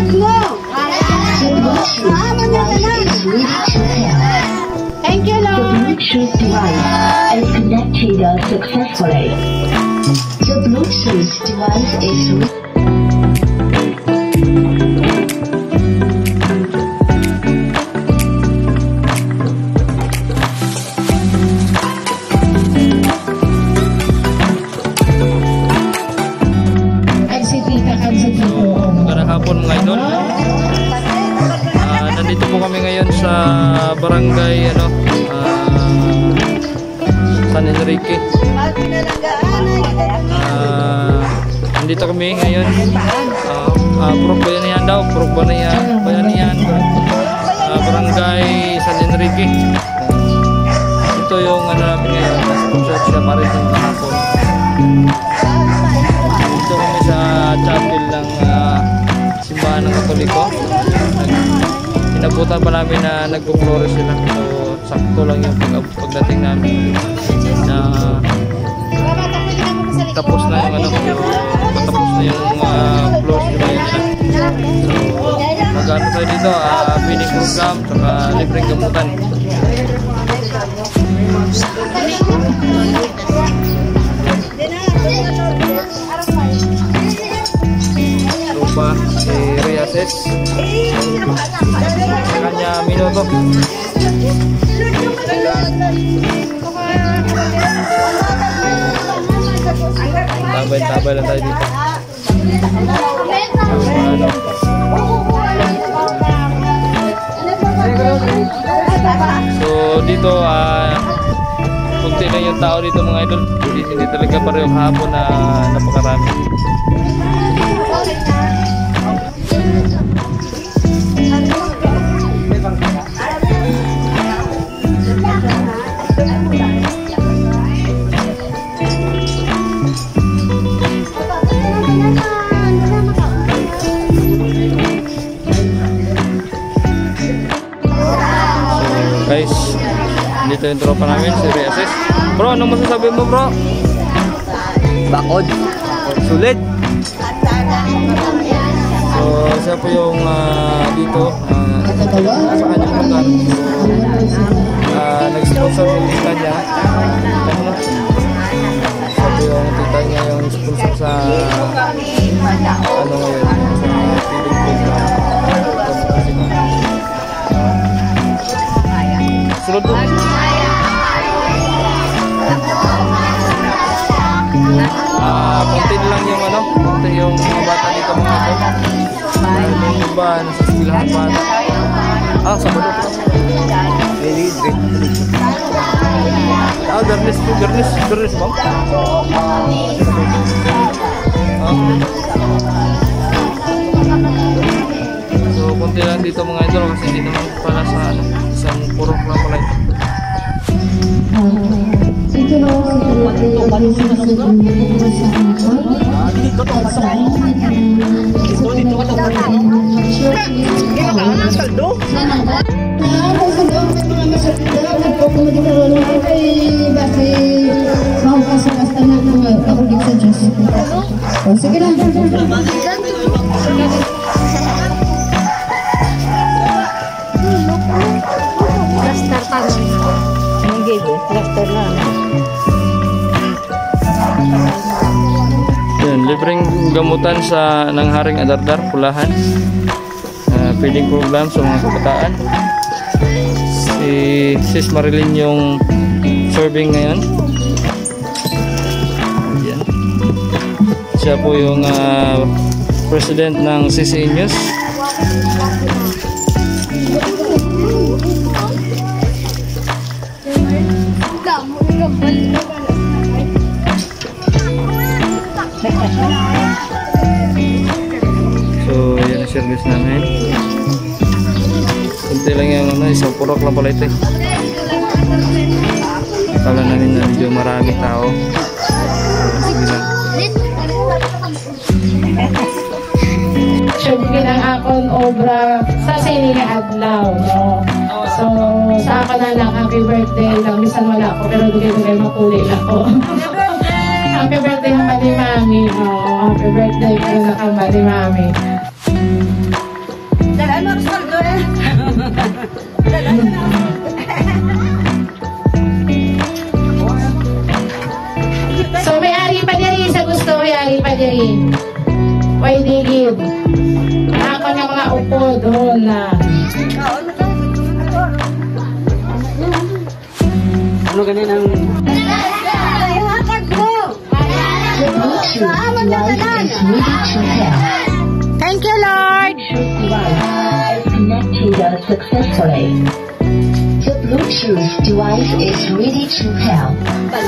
Thank you, Lord. The Bluetooth device is connected successfully. The Bluetooth device is Magandang hapon mga idol. Nandito po kami ngayon sa barangay San Enrique. Nandito kami ngayon Purok Bayanihan daw, Purok Bayanihan, barangay San Enrique. Ito yung namin ngayon, church na Maritim kahapon. Dito kami sa chapel ng simbahan ng Katoliko. Inabutan pa namin na nagpo-flores sila. So sakto lang yung pagdating namin na tapos na yung patapos na yung flores nila. So mag-ano tayo dito, feeding program saka libreng gamutan. Lupa si Riases kanya minuto. Tabay lang tayo dito. So dito kunti lang yung tao dito mga idol. Hindi talaga pareho hapon na napakarami. Guys, dito yung tropa namin, si Riases. Bro, anong masasabi mo bro? Bakod. Sulit. So, siya po yung dito sa kanyang lugar. Nag-sponsor yung tita niya. Siya po yung tita niya yung sponsor sa ngayon, sa feeding program. Sunod po. Konti lang yung konti yung mga bata dito mga ito. Yung iba nasa silahan pa. Sabado po. Bernis bang? So konti lang dito mga idol kasi hindi naman pala sa isang purok lang pala ito. Sige lang. Plaster pa rin. Hindi, plaster lang. Yan, libreng gamutan sa ng Haring Adardar, Pulahan. Feeding program sa mga kabataan. Si Sis Marilyn yung serving ngayon. Yan. Siya po yung president ng CCA News. So, yan ang service namin. Kunti lang yung isang purok lang pala ito eh. Akala namin na medyo marami tao. Sige lang. Siyempre ang akong obra sa sininga adlaw, no? So, sa ako na lang, happy birthday lang. Bisan wala ako, pero dugay-dugay mapuli ako. Happy birthday naman ni Mami. Happy birthday ko na kang ni Mami. po doon na Ano ganyan ang... The Bluetooth device is ready to pair. Thank you, Lord. Bluetooth device is connected successfully. The Bluetooth device is ready to pair. The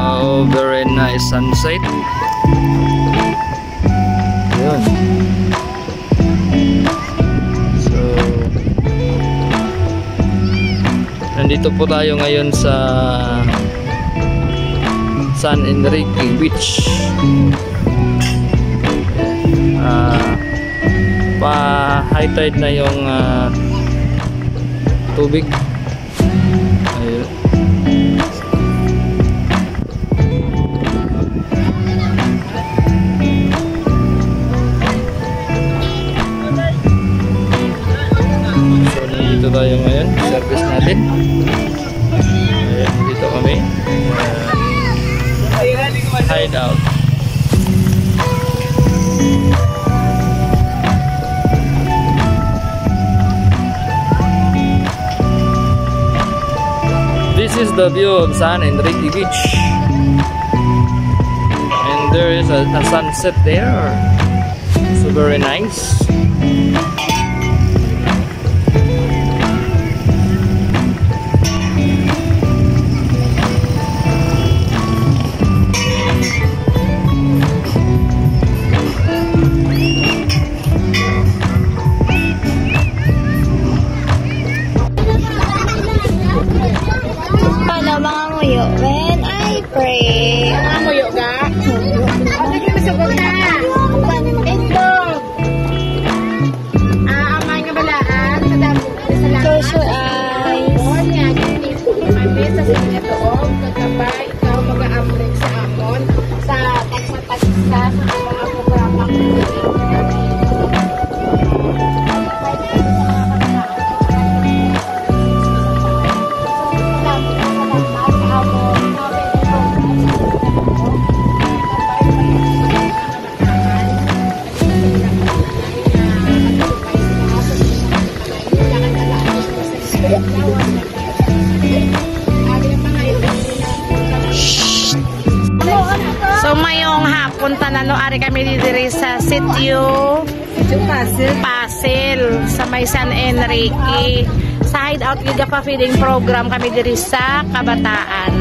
Oh, very nice sunset. Yun. So, nandito po tayo ngayon sa San Enrique Beach. Pa-high tide na yung tubig. Ayun. Dito tayo ngayon, service natin. Ayan, dito kami. Hideout. This is the view of San Enrique Beach. And there is a sunset there. So very nice. Paano mga nguyo? When I pray. Mga nguyo ga? Ano yung masagot na? Itlog. Amay nga balaan. Close your eyes. sa sinya doon, kagabay, ikaw mag-a-upload sa amon sa tagmatagsa sa mga programa ko. So mayong hapon tanano ari kami diri sa sitio Pasil sa may San Enrique. Sa hideout giga pa feeding program kami diri sa kabataan.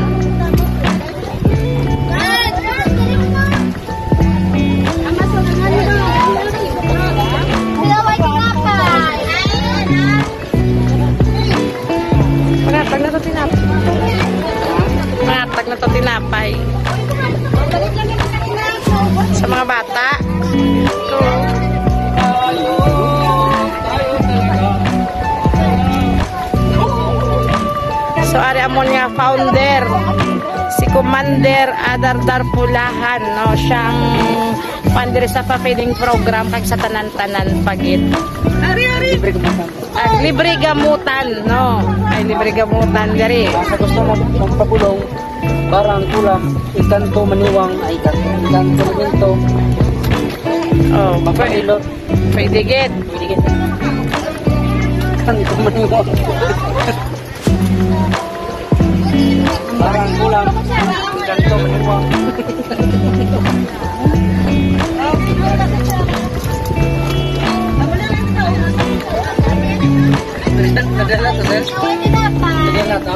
Pangatag na to tinapay. Sa mga bata. So ari amon nga founder si Commander Adardar Pulahan, no, siyang founder sa pa-feeding program kag sa tanan-tanan pagit. Libre gamutan, no. Ay libre gamutan diri. Sa gusto mo magpapulong barang kulang ikanto maniwang ay ikanto minto. Oh, Mapapilot. pwede gid. Ikanto maniwang. Barang kulang ikanto maniwang. Nadala to, sir? Nadala to?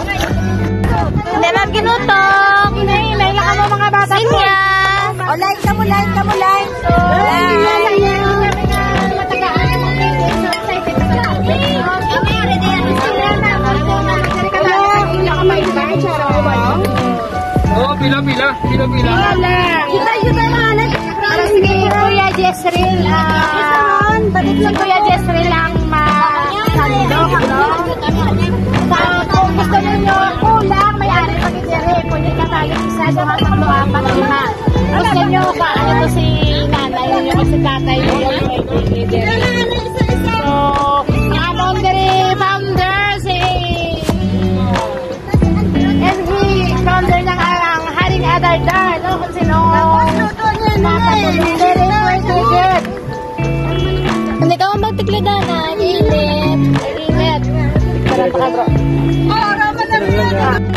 Hindi ma'am ginutok. Hinay lang mo mga bata ko. O like ka mo, like ka mo, like. So, Oh, pila. Kita mga para si Kuya Jezreel. Balik si Kuya Jezreel ang masandok, no? Kung gusto ninyo kulang, may ari pag-itiri. Pwede ka tayo isa, sa mga tatlo, apat, lima. Gusto nyo ba? Ano to si nanay, yung si tatay, yung bisikleta na. Init. Init. Tara, bro. Oh, raman na.